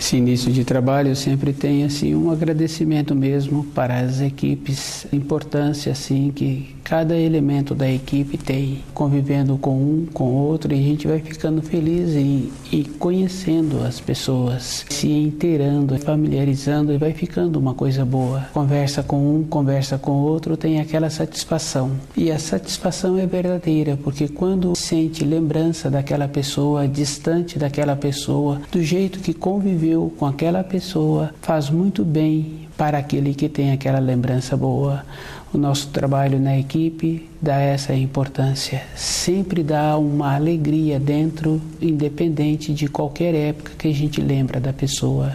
Esse início de trabalho sempre tem assim um agradecimento mesmo para as equipes, a importância assim que cada elemento da equipe tem, convivendo com um, com o outro, e a gente vai ficando feliz e conhecendo as pessoas, se inteirando, familiarizando, e vai ficando uma coisa boa. Conversa com um, conversa com o outro, tem aquela satisfação. E a satisfação é verdadeira, porque quando sente lembrança daquela pessoa, distante daquela pessoa, do jeito que conviveu com aquela pessoa, faz muito bem para aquele que tem aquela lembrança boa. O nosso trabalho na equipe dá essa importância, sempre dá uma alegria dentro, independente de qualquer época que a gente lembra da pessoa.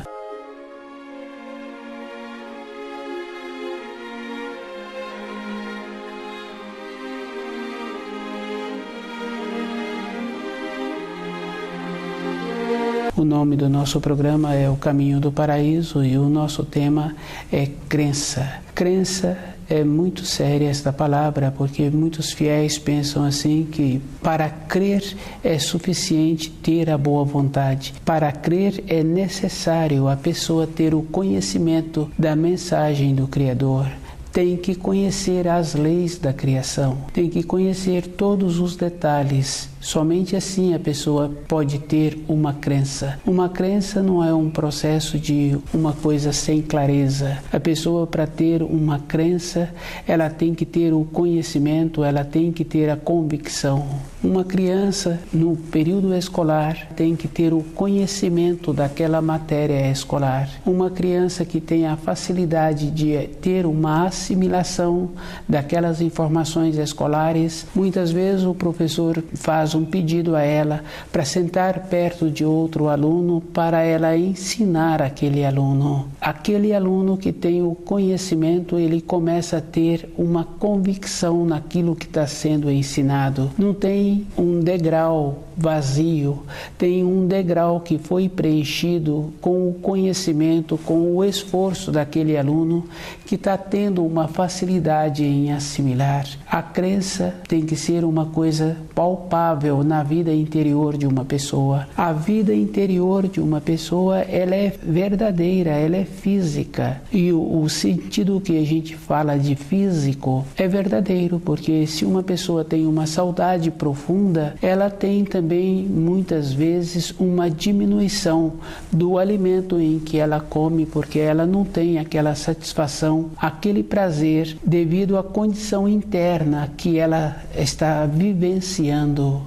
O nome do nosso programa é O Caminho do Paraíso e o nosso tema é crença. Crença é muito séria esta palavra, porque muitos fiéis pensam assim que para crer é suficiente ter a boa vontade. Para crer é necessário a pessoa ter o conhecimento da mensagem do Criador. Tem que conhecer as leis da criação, tem que conhecer todos os detalhes. Somente assim a pessoa pode ter uma crença. Uma crença não é um processo de uma coisa sem clareza. A pessoa, para ter uma crença, ela tem que ter o conhecimento, ela tem que ter a convicção. Uma criança, no período escolar, tem que ter o conhecimento daquela matéria escolar. Uma criança que tem a facilidade de ter uma assimilação daquelas informações escolares, muitas vezes o professor faz um pedido a ela para sentar perto de outro aluno para ela ensinar aquele aluno. Aquele aluno que tem o conhecimento, ele começa a ter uma convicção naquilo que está sendo ensinado. Não tem um degrau vazio, tem um degrau que foi preenchido com o conhecimento, com o esforço daquele aluno que está tendo uma facilidade em assimilar. A crença tem que ser uma coisa palpável na vida interior de uma pessoa. A vida interior de uma pessoa, ela é verdadeira, ela é física. E o sentido que a gente fala de físico é verdadeiro, porque se uma pessoa tem uma saudade profunda, ela tem também muitas vezes uma diminuição do alimento em que ela come, porque ela não tem aquela satisfação, aquele prazer devido à condição interna que ela está vivenciando.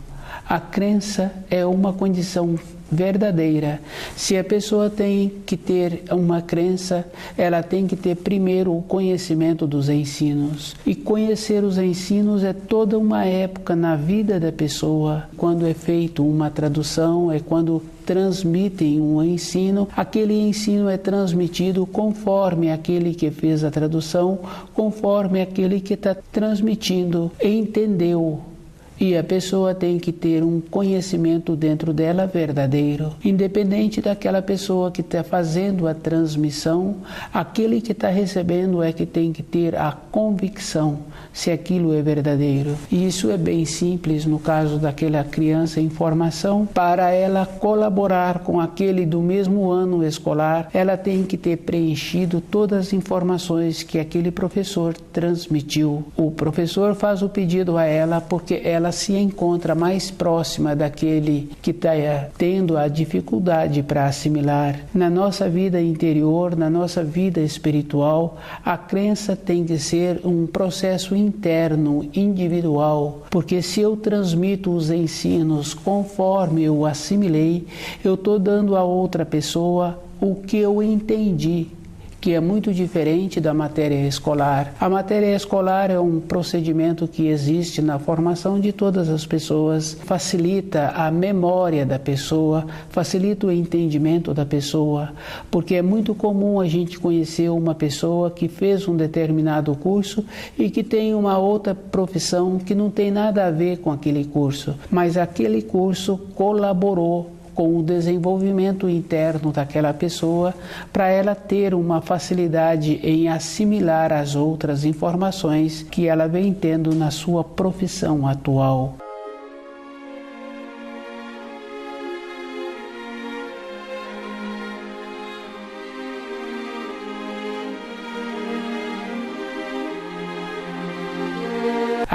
A crença é uma condição verdadeira. Se a pessoa tem que ter uma crença, ela tem que ter primeiro o conhecimento dos ensinos. E conhecer os ensinos é toda uma época na vida da pessoa. Quando é feito uma tradução, é quando transmitem um ensino, aquele ensino é transmitido conforme aquele que fez a tradução, conforme aquele que está transmitindo entendeu. E a pessoa tem que ter um conhecimento dentro dela verdadeiro. Independente daquela pessoa que está fazendo a transmissão, aquele que está recebendo é que tem que ter a convicção se aquilo é verdadeiro. E isso é bem simples no caso daquela criança em formação. Para ela colaborar com aquele do mesmo ano escolar, ela tem que ter preenchido todas as informações que aquele professor transmitiu. O professor faz o pedido a ela porque ela se encontra mais próxima daquele que está tendo a dificuldade para assimilar. Na nossa vida interior, na nossa vida espiritual, a crença tem que ser um processo interno, individual, porque se eu transmito os ensinos conforme eu assimilei, eu estou dando a outra pessoa o que eu entendi, que é muito diferente da matéria escolar. A matéria escolar é um procedimento que existe na formação de todas as pessoas, facilita a memória da pessoa, facilita o entendimento da pessoa, porque é muito comum a gente conhecer uma pessoa que fez um determinado curso e que tem uma outra profissão que não tem nada a ver com aquele curso, mas aquele curso colaborou com o desenvolvimento interno daquela pessoa, para ela ter uma facilidade em assimilar as outras informações que ela vem tendo na sua profissão atual.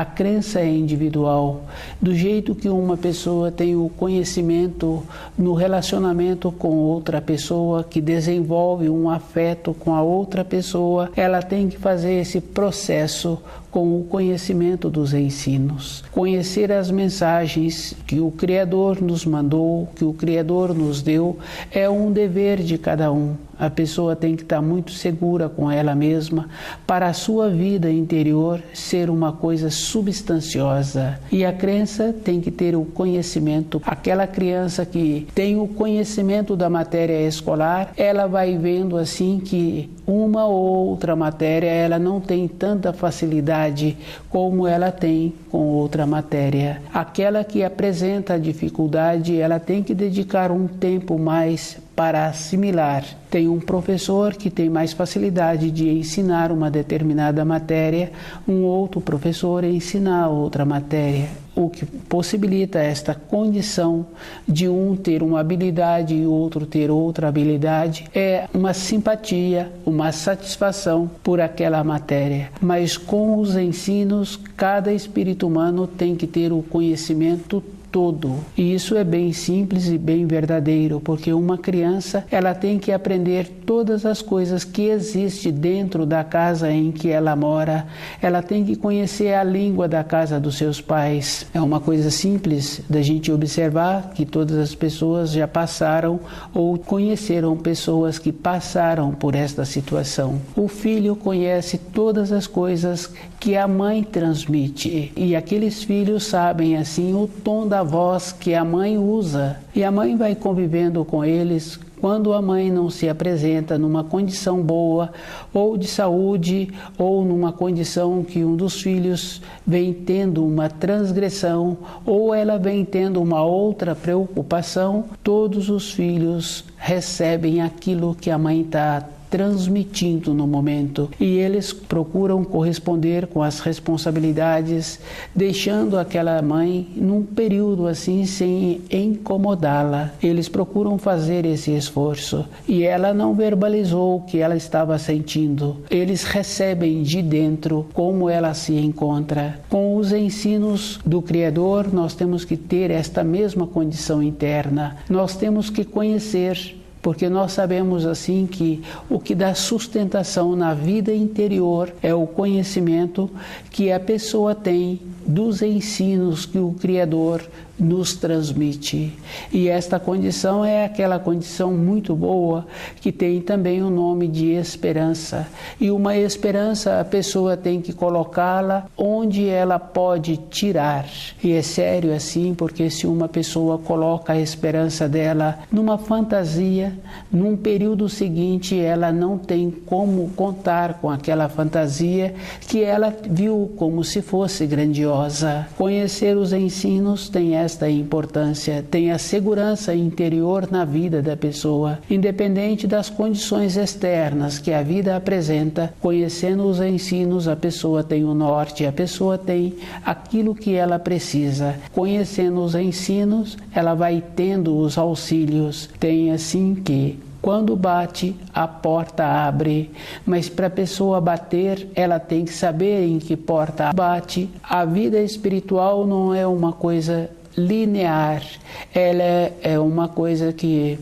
A crença é individual. Do jeito que uma pessoa tem o conhecimento no relacionamento com outra pessoa, que desenvolve um afeto com a outra pessoa, ela tem que fazer esse processo com o conhecimento dos ensinos. Conhecer as mensagens que o Criador nos mandou, que o Criador nos deu, é um dever de cada um. A pessoa tem que estar muito segura com ela mesma para a sua vida interior ser uma coisa substanciosa. E a crença tem que ter o conhecimento. Aquela criança que tem o conhecimento da matéria escolar, ela vai vendo assim que uma ou outra matéria ela não tem tanta facilidade como ela tem com outra matéria. Aquela que apresenta dificuldade, ela tem que dedicar um tempo mais para assimilar. Tem um professor que tem mais facilidade de ensinar uma determinada matéria, um outro professor ensinar outra matéria. O que possibilita esta condição de um ter uma habilidade e o outro ter outra habilidade é uma simpatia, uma satisfação por aquela matéria. Mas com os ensinos, cada espírito humano tem que ter o conhecimento todo. E isso é bem simples e bem verdadeiro, porque uma criança, ela tem que aprender todas as coisas que existem dentro da casa em que ela mora. Ela tem que conhecer a língua da casa dos seus pais. É uma coisa simples da gente observar que todas as pessoas já passaram ou conheceram pessoas que passaram por esta situação. O filho conhece todas as coisas que a mãe transmite e aqueles filhos sabem assim o tom da voz que a mãe usa e a mãe vai convivendo com eles. Quando a mãe não se apresenta numa condição boa, ou de saúde, ou numa condição que um dos filhos vem tendo uma transgressão, ou ela vem tendo uma outra preocupação, todos os filhos recebem aquilo que a mãe está transmitindo no momento e eles procuram corresponder com as responsabilidades, deixando aquela mãe num período assim sem incomodá-la. Eles procuram fazer esse esforço e ela não verbalizou o que ela estava sentindo. Eles recebem de dentro como ela se encontra. Com os ensinos do Criador, nós temos que ter esta mesma condição interna. Nós temos que conhecer, porque nós sabemos assim que o que dá sustentação na vida interior é o conhecimento que a pessoa tem dos ensinos que o Criador nos transmite. E esta condição é aquela condição muito boa que tem também o nome de esperança. E uma esperança a pessoa tem que colocá-la onde ela pode tirar. E é sério assim, porque se uma pessoa coloca a esperança dela numa fantasia, num período seguinte ela não tem como contar com aquela fantasia que ela viu como se fosse grandiosa. Conhecer os ensinos tem esta importância, tem a segurança interior na vida da pessoa, independente das condições externas que a vida apresenta. Conhecendo os ensinos, a pessoa tem o norte, a pessoa tem aquilo que ela precisa. Conhecendo os ensinos, ela vai tendo os auxílios. Tem assim que quando bate, a porta abre, mas para a pessoa bater, ela tem que saber em que porta bate. A vida espiritual não é uma coisa linear, ela é uma coisa que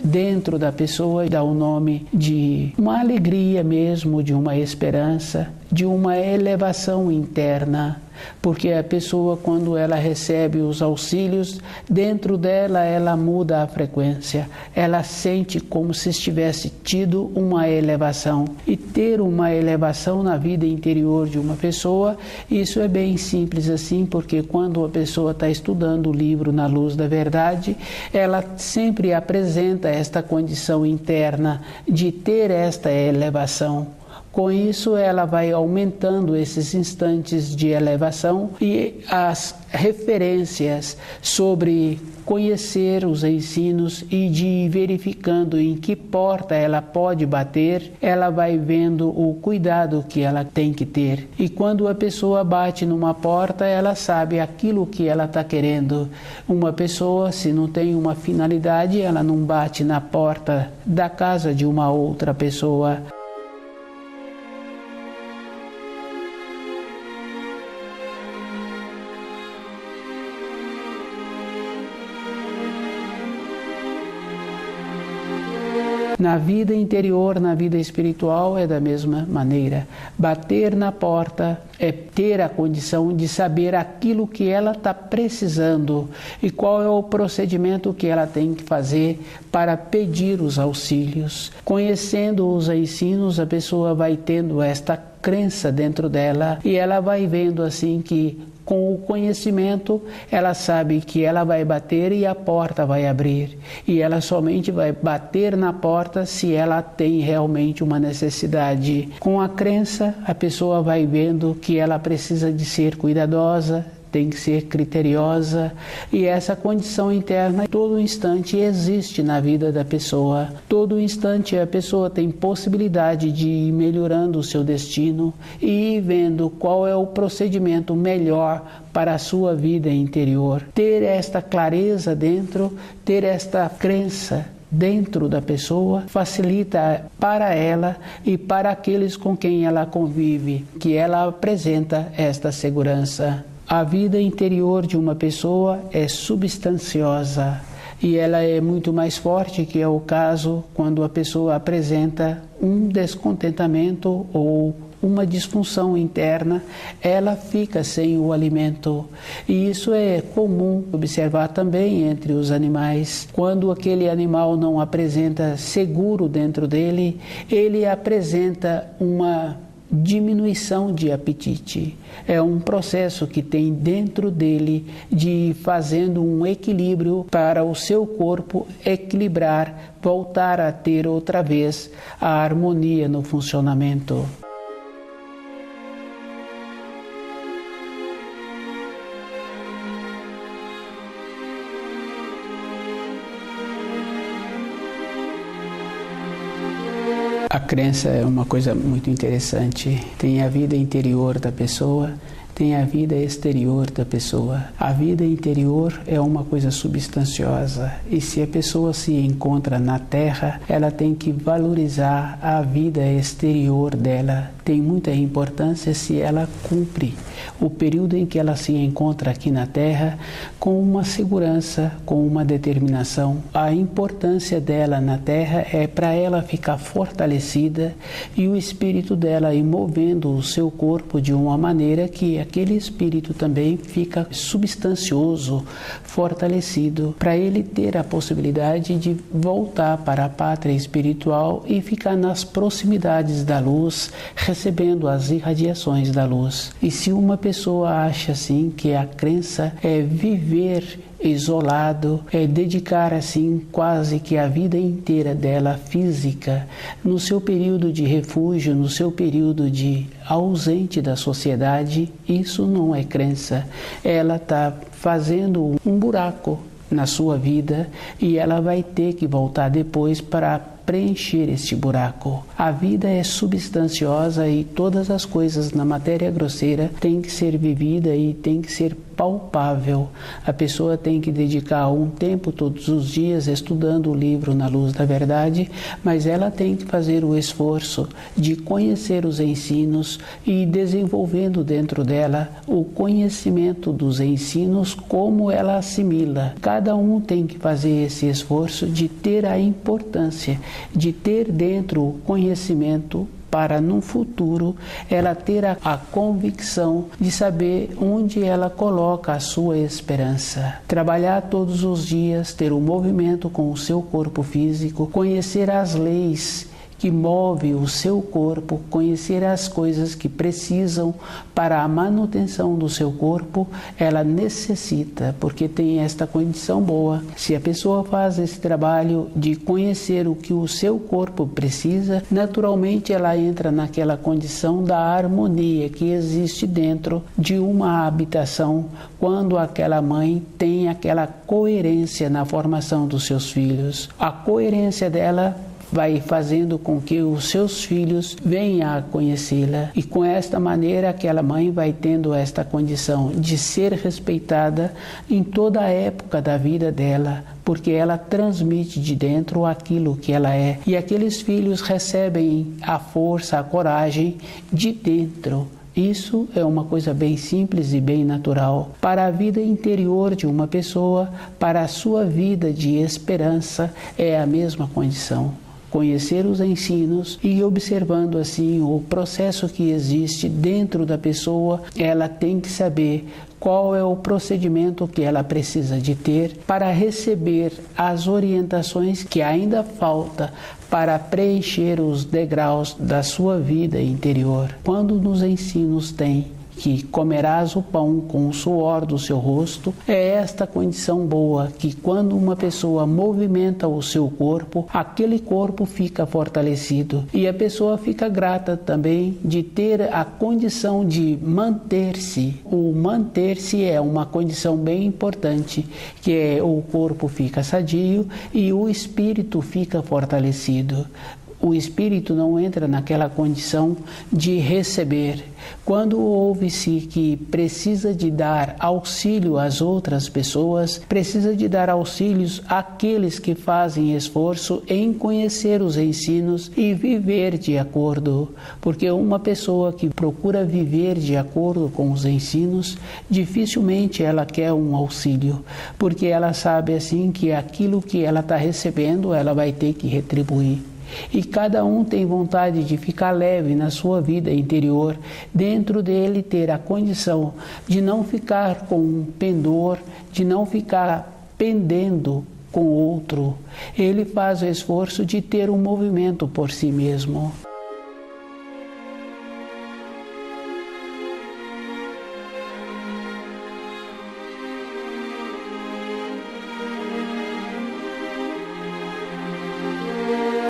dentro da pessoa dá o nome de uma alegria mesmo, de uma esperança, de uma elevação interna. Porque a pessoa, quando ela recebe os auxílios, dentro dela ela muda a frequência, ela sente como se estivesse tido uma elevação. E ter uma elevação na vida interior de uma pessoa, isso é bem simples assim, porque quando a pessoa está estudando o livro Na Luz da Verdade, ela sempre apresenta esta condição interna de ter esta elevação. Com isso, ela vai aumentando esses instantes de elevação e as referências sobre conhecer os ensinos e de ir verificando em que porta ela pode bater, ela vai vendo o cuidado que ela tem que ter. E quando a pessoa bate numa porta, ela sabe aquilo que ela está querendo. Uma pessoa, se não tem uma finalidade, ela não bate na porta da casa de uma outra pessoa. Na vida interior, na vida espiritual, é da mesma maneira. Bater na porta é ter a condição de saber aquilo que ela está precisando e qual é o procedimento que ela tem que fazer para pedir os auxílios. Conhecendo os ensinos, a pessoa vai tendo esta crença dentro dela e ela vai vendo assim que com o conhecimento ela sabe que ela vai bater e a porta vai abrir, e ela somente vai bater na porta se ela tem realmente uma necessidade. Com a crença, a pessoa vai vendo que ela precisa de ser cuidadosa, tem que ser criteriosa, e essa condição interna todo instante existe na vida da pessoa. Todo instante a pessoa tem possibilidade de ir melhorando o seu destino e ir vendo qual é o procedimento melhor para a sua vida interior. Ter esta clareza dentro, ter esta crença dentro da pessoa facilita para ela e para aqueles com quem ela convive, que ela apresenta esta segurança. A vida interior de uma pessoa é substanciosa e ela é muito mais forte, que é o caso quando a pessoa apresenta um descontentamento ou uma disfunção interna, ela fica sem o alimento. E isso é comum observar também entre os animais. Quando aquele animal não apresenta seguro dentro dele, ele apresenta uma diminuição de apetite. É um processo que tem dentro dele de ir fazendo um equilíbrio para o seu corpo equilibrar, voltar a ter outra vez a harmonia no funcionamento. A crença é uma coisa muito interessante. Tem a vida interior da pessoa, tem a vida exterior da pessoa. A vida interior é uma coisa substanciosa e se a pessoa se encontra na Terra, ela tem que valorizar a vida exterior dela. Tem muita importância se ela cumpre o período em que ela se encontra aqui na Terra com uma segurança, com uma determinação. A importância dela na Terra é para ela ficar fortalecida e o espírito dela ir movendo o seu corpo de uma maneira que aquele espírito também fica substancioso, fortalecido, para ele ter a possibilidade de voltar para a pátria espiritual e ficar nas proximidades da luz, recebendo as irradiações da luz. E se uma pessoa acha assim que a crença é viver isolado, é dedicar assim quase que a vida inteira dela física no seu período de refúgio, no seu período de ausente da sociedade, isso não é crença. Ela está fazendo um buraco na sua vida e ela vai ter que voltar depois para preencher este buraco. A vida é substanciosa e todas as coisas na matéria grosseira têm que ser vivida e tem que ser palpável. A pessoa tem que dedicar um tempo todos os dias estudando o livro Na Luz da Verdade, mas ela tem que fazer o esforço de conhecer os ensinos e desenvolvendo dentro dela o conhecimento dos ensinos, como ela assimila. Cada um tem que fazer esse esforço de ter a importância de ter dentro o conhecimento para no futuro ela ter a convicção de saber onde ela coloca a sua esperança. Trabalhar todos os dias, ter um movimento com o seu corpo físico, conhecer as leis que move o seu corpo, conhecer as coisas que precisam para a manutenção do seu corpo, ela necessita, porque tem esta condição boa. Se a pessoa faz esse trabalho de conhecer o que o seu corpo precisa, naturalmente ela entra naquela condição da harmonia que existe dentro de uma habitação, quando aquela mãe tem aquela coerência na formação dos seus filhos. A coerência dela vai fazendo com que os seus filhos venham a conhecê-la, e com esta maneira aquela mãe vai tendo esta condição de ser respeitada em toda a época da vida dela, porque ela transmite de dentro aquilo que ela é, e aqueles filhos recebem a força, a coragem de dentro. Isso é uma coisa bem simples e bem natural. Para a vida interior de uma pessoa, para a sua vida de esperança, é a mesma condição. conhecer os ensinos e observando assim o processo que existe dentro da pessoa, ela tem que saber qual é o procedimento que ela precisa de ter para receber as orientações que ainda falta para preencher os degraus da sua vida interior. Quando nos ensinos tem que comerás o pão com o suor do seu rosto, é esta condição boa que quando uma pessoa movimenta o seu corpo, aquele corpo fica fortalecido e a pessoa fica grata também de ter a condição de manter-se. O manter-se é uma condição bem importante, que é o corpo fica sadio e o espírito fica fortalecido. O espírito não entra naquela condição de receber. Quando ouve-se que precisa de dar auxílio às outras pessoas, precisa de dar auxílios àqueles que fazem esforço em conhecer os ensinos e viver de acordo. Porque uma pessoa que procura viver de acordo com os ensinos, dificilmente ela quer um auxílio, porque ela sabe assim que aquilo que ela está recebendo, ela vai ter que retribuir. E cada um tem vontade de ficar leve na sua vida interior, dentro dele ter a condição de não ficar com um pendor, de não ficar pendendo com outro. Ele faz o esforço de ter um movimento por si mesmo.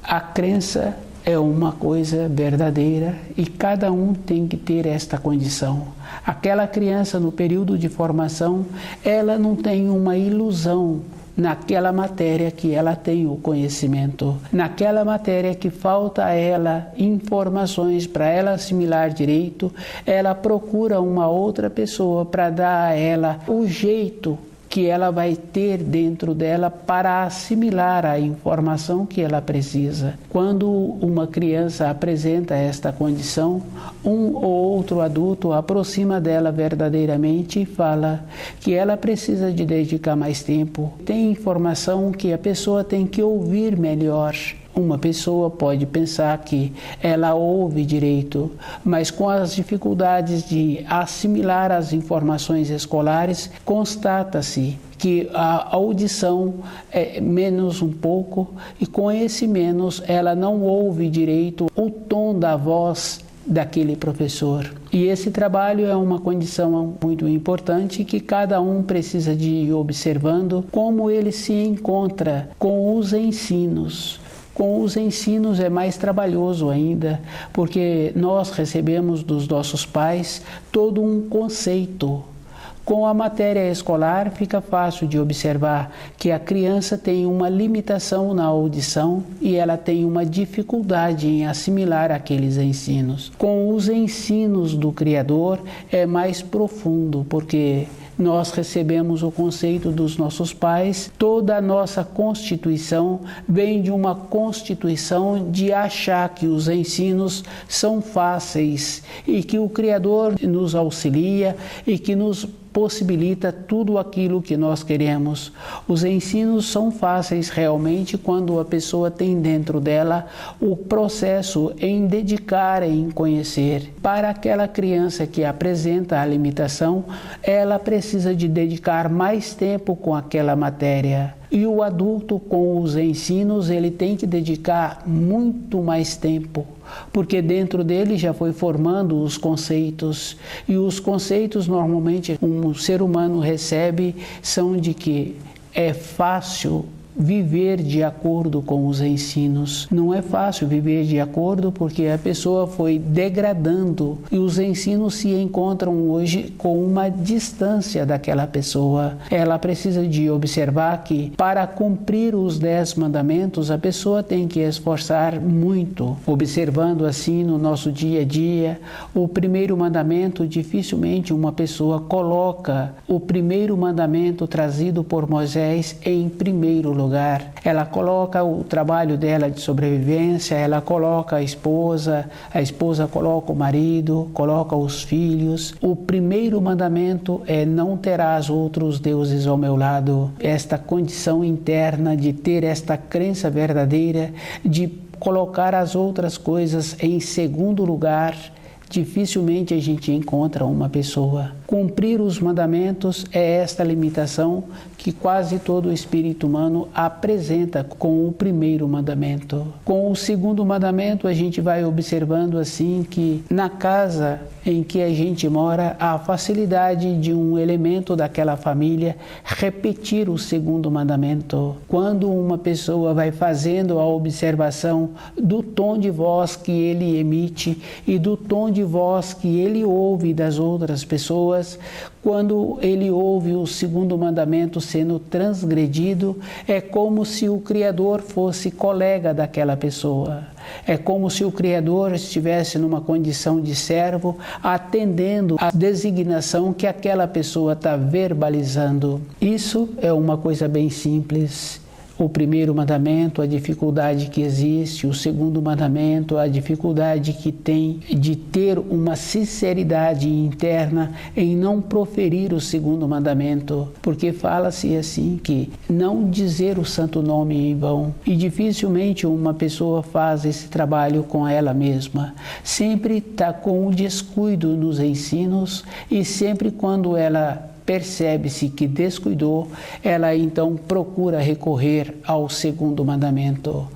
A crença é uma coisa verdadeira e cada um tem que ter esta condição. Aquela criança no período de formação, ela não tem uma ilusão naquela matéria que ela tem o conhecimento, naquela matéria que falta a ela informações para ela assimilar direito, ela procura uma outra pessoa para dar a ela o jeito que ela vai ter dentro dela para assimilar a informação que ela precisa. Quando uma criança apresenta esta condição, um ou outro adulto aproxima dela verdadeiramente e fala que ela precisa de dedicar mais tempo. Tem informação que a pessoa tem que ouvir melhor. Uma pessoa pode pensar que ela ouve direito, mas com as dificuldades de assimilar as informações escolares, constata-se que a audição é menos um pouco e com esse menos ela não ouve direito o tom da voz daquele professor. E esse trabalho é uma condição muito importante que cada um precisa de ir observando como ele se encontra com os ensinos. Com os ensinos é mais trabalhoso ainda, porque nós recebemos dos nossos pais todo um conceito. Com a matéria escolar fica fácil de observar que a criança tem uma limitação na audição e ela tem uma dificuldade em assimilar aqueles ensinos. Com os ensinos do Criador é mais profundo, porque nós recebemos o conceito dos nossos pais, toda a nossa constituição vem de uma constituição de achar que os ensinos são fáceis e que o Criador nos auxilia e que nos possibilita tudo aquilo que nós queremos. Os ensinos são fáceis realmente quando a pessoa tem dentro dela o processo em dedicar, em conhecer. Para aquela criança que apresenta a limitação, ela precisa de dedicar mais tempo com aquela matéria. E o adulto com os ensinos, ele tem que dedicar muito mais tempo, porque dentro dele já foi formando os conceitos. E os conceitos normalmente um ser humano recebe são de que é fácil viver de acordo com os ensinos. Não é fácil viver de acordo porque a pessoa foi degradando e os ensinos se encontram hoje com uma distância daquela pessoa. Ela precisa de observar que para cumprir os 10 mandamentos a pessoa tem que esforçar muito. Observando assim no nosso dia a dia, o primeiro mandamento dificilmente uma pessoa coloca o primeiro mandamento trazido por Moisés em primeiro lugar. Ela coloca o trabalho dela de sobrevivência, ela coloca a esposa coloca o marido, coloca os filhos. O primeiro mandamento é: não terás outros deuses ao meu lado. Esta condição interna de ter esta crença verdadeira, de colocar as outras coisas em segundo lugar, dificilmente a gente encontra uma pessoa. Cumprir os mandamentos é esta limitação que quase todo o espírito humano apresenta com o primeiro mandamento. Com o segundo mandamento, a gente vai observando assim que na casa em que a gente mora, há facilidade de um elemento daquela família repetir o segundo mandamento. Quando uma pessoa vai fazendo a observação do tom de voz que ele emite e do tom de voz que ele ouve das outras pessoas, quando ele ouve o segundo mandamento sendo transgredido, é como se o Criador fosse colega daquela pessoa. É como se o Criador estivesse numa condição de servo, atendendo à designação que aquela pessoa está verbalizando. Isso é uma coisa bem simples. O primeiro mandamento, a dificuldade que existe, o segundo mandamento, a dificuldade que tem de ter uma sinceridade interna em não proferir o segundo mandamento, porque fala-se assim que não dizer o santo nome em vão, e dificilmente uma pessoa faz esse trabalho com ela mesma. Sempre está com o descuido nos ensinos e sempre quando ela percebe-se que descuidou, ela então procura recorrer ao segundo mandamento.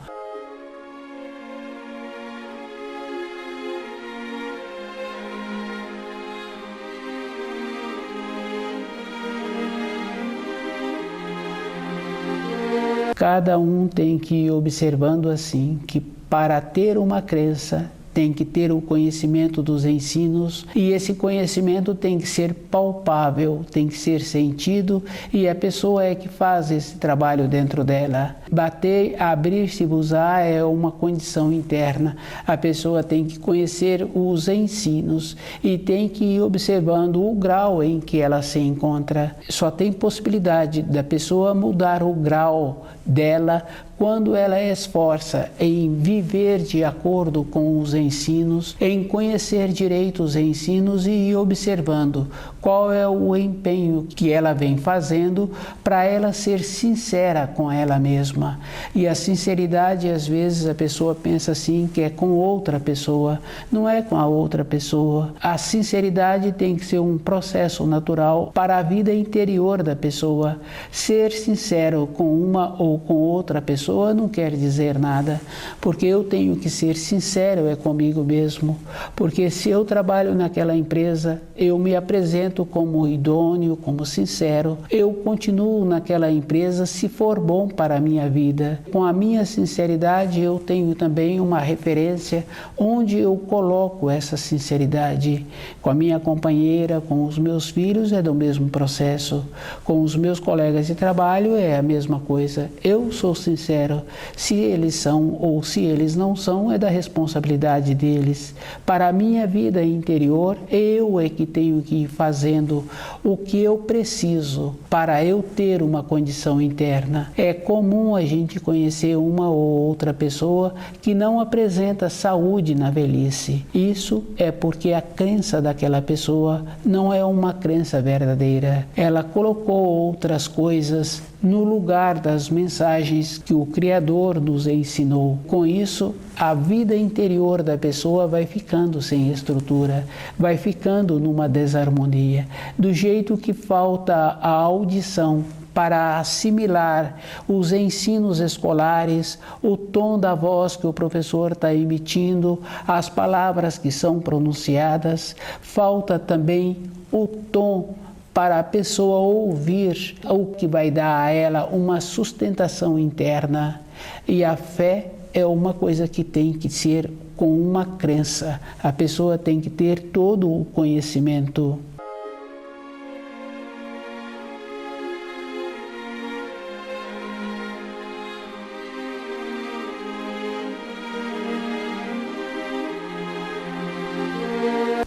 Cada um tem que ir observando assim que para ter uma crença tem que ter o conhecimento dos ensinos e esse conhecimento tem que ser palpável, tem que ser sentido e a pessoa é que faz esse trabalho dentro dela. Bater, abrir-se, usar é uma condição interna. A pessoa tem que conhecer os ensinos e tem que ir observando o grau em que ela se encontra. Só tem possibilidade da pessoa mudar o grau dela quando ela esforça em viver de acordo com os ensinos, em conhecer direito os ensinos e ir observando qual é o empenho que ela vem fazendo para ela ser sincera com ela mesma. E a sinceridade, às vezes, a pessoa pensa assim que é com outra pessoa, não é com a outra pessoa. A sinceridade tem que ser um processo natural para a vida interior da pessoa. Ser sincero com uma ou com outra pessoa não quer dizer nada, porque eu tenho que ser sincero comigo mesmo, porque se eu trabalho naquela empresa, eu me apresento como idôneo, como sincero, eu continuo naquela empresa se for bom para a minha vida. Com a minha sinceridade, eu tenho também uma referência onde eu coloco essa sinceridade. Com a minha companheira, com os meus filhos, é do mesmo processo. Com os meus colegas de trabalho, é a mesma coisa. Eu sou sincero. Se eles são ou se eles não são, é da responsabilidade deles. Para a minha vida interior, eu é que tenho que ir fazendo o que eu preciso para eu ter uma condição interna. É comum a gente conhecer uma ou outra pessoa que não apresenta saúde na velhice. Isso é porque a crença daquela pessoa não é uma crença verdadeira. Ela colocou outras coisas no lugar das mensagens que o Criador nos ensinou. Com isso, a vida interior da pessoa vai ficando sem estrutura, vai ficando numa desarmonia, do jeito que falta a audição para assimilar os ensinos escolares, o tom da voz que o professor está emitindo, as palavras que são pronunciadas. Falta também o tom para a pessoa ouvir o que vai dar a ela uma sustentação interna. E a fé é uma coisa que tem que ser com uma crença. A pessoa tem que ter todo o conhecimento.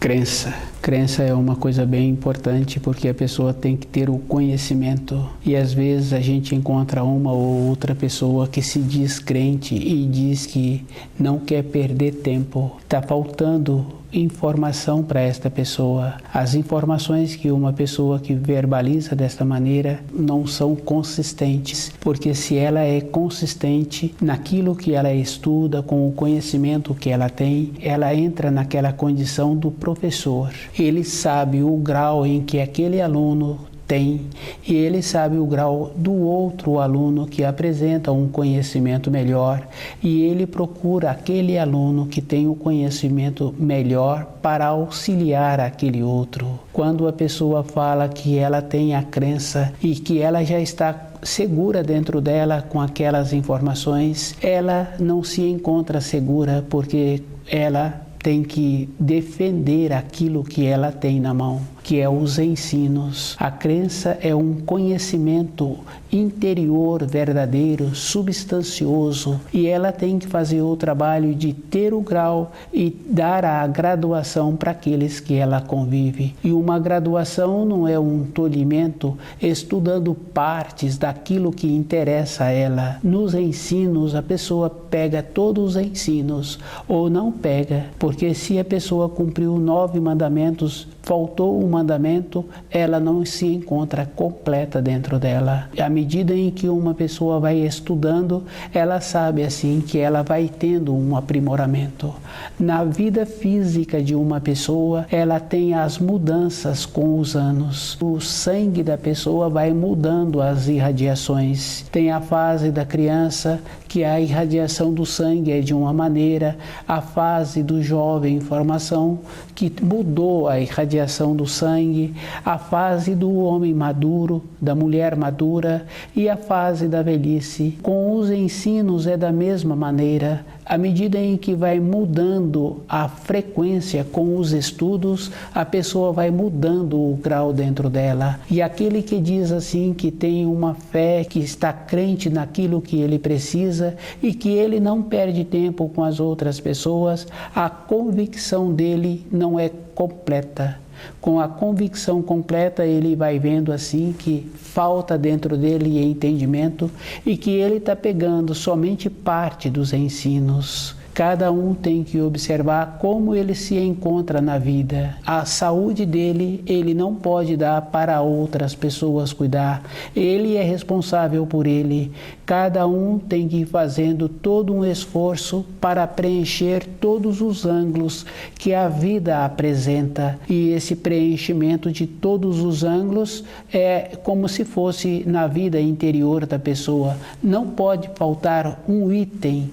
Crença. Crença é uma coisa bem importante porque a pessoa tem que ter o conhecimento. E às vezes a gente encontra uma ou outra pessoa que se diz crente e diz que não quer perder tempo. Está faltando informação para esta pessoa. As informações que uma pessoa que verbaliza desta maneira não são consistentes, porque se ela é consistente naquilo que ela estuda, com o conhecimento que ela tem, ela entra naquela condição do professor. Ele sabe o grau em que aquele aluno tem, e ele sabe o grau do outro aluno que apresenta um conhecimento melhor, e ele procura aquele aluno que tem o conhecimento melhor para auxiliar aquele outro. Quando a pessoa fala que ela tem a crença e que ela já está segura dentro dela com aquelas informações, ela não se encontra segura, porque ela tem que defender aquilo que ela tem na mão, que é os ensinos. A crença é um conhecimento interior, verdadeiro, substancioso, e ela tem que fazer o trabalho de ter o grau e dar a graduação para aqueles que ela convive. E uma graduação não é um tolhimento estudando partes daquilo que interessa a ela. Nos ensinos, a pessoa pega todos os ensinos ou não pega, porque se a pessoa cumpriu 9 mandamentos, faltou um mandamento, ela não se encontra completa dentro dela. À medida em que uma pessoa vai estudando, ela sabe assim que ela vai tendo um aprimoramento. Na vida física de uma pessoa, ela tem as mudanças com os anos. O sangue da pessoa vai mudando as irradiações. Tem a fase da criança, que a irradiação do sangue é de uma maneira, a fase do jovem em formação, que mudou a irradiação do sangue, a fase do homem maduro, da mulher madura, e a fase da velhice. Com os ensinos é da mesma maneira. À medida em que vai mudando a frequência com os estudos, a pessoa vai mudando o grau dentro dela. E aquele que diz assim que tem uma fé, que está crente naquilo que ele precisa e que ele não perde tempo com as outras pessoas, a convicção dele não é completa. Com a convicção completa, ele vai vendo assim que falta dentro dele entendimento e que ele está pegando somente parte dos ensinos. Cada um tem que observar como ele se encontra na vida. A saúde dele, ele não pode dar para outras pessoas cuidar. Ele é responsável por ele. Cada um tem que ir fazendo todo um esforço para preencher todos os ângulos que a vida apresenta. E esse preenchimento de todos os ângulos é como se fosse na vida interior da pessoa. Não pode faltar um item.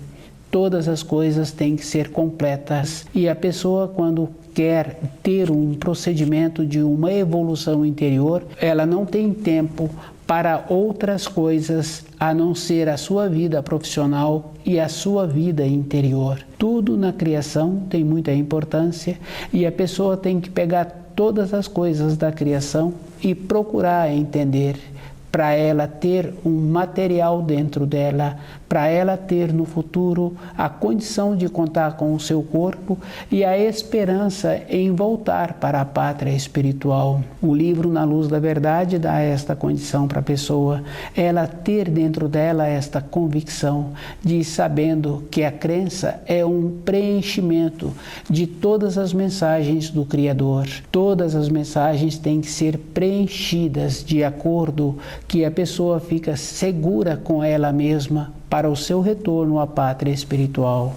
Todas as coisas têm que ser completas. E a pessoa, quando quer ter um procedimento de uma evolução interior, ela não tem tempo para outras coisas a não ser a sua vida profissional e a sua vida interior. Tudo na criação tem muita importância e a pessoa tem que pegar todas as coisas da criação e procurar entender, para ela ter um material dentro dela, para ela ter no futuro a condição de contar com o seu corpo e a esperança em voltar para a pátria espiritual. O livro Na Luz da Verdade dá esta condição para a pessoa, ela ter dentro dela esta convicção de sabendo que a crença é um preenchimento de todas as mensagens do Criador. Todas as mensagens têm que ser preenchidas de acordo que a pessoa fica segura com ela mesma para o seu retorno à pátria espiritual.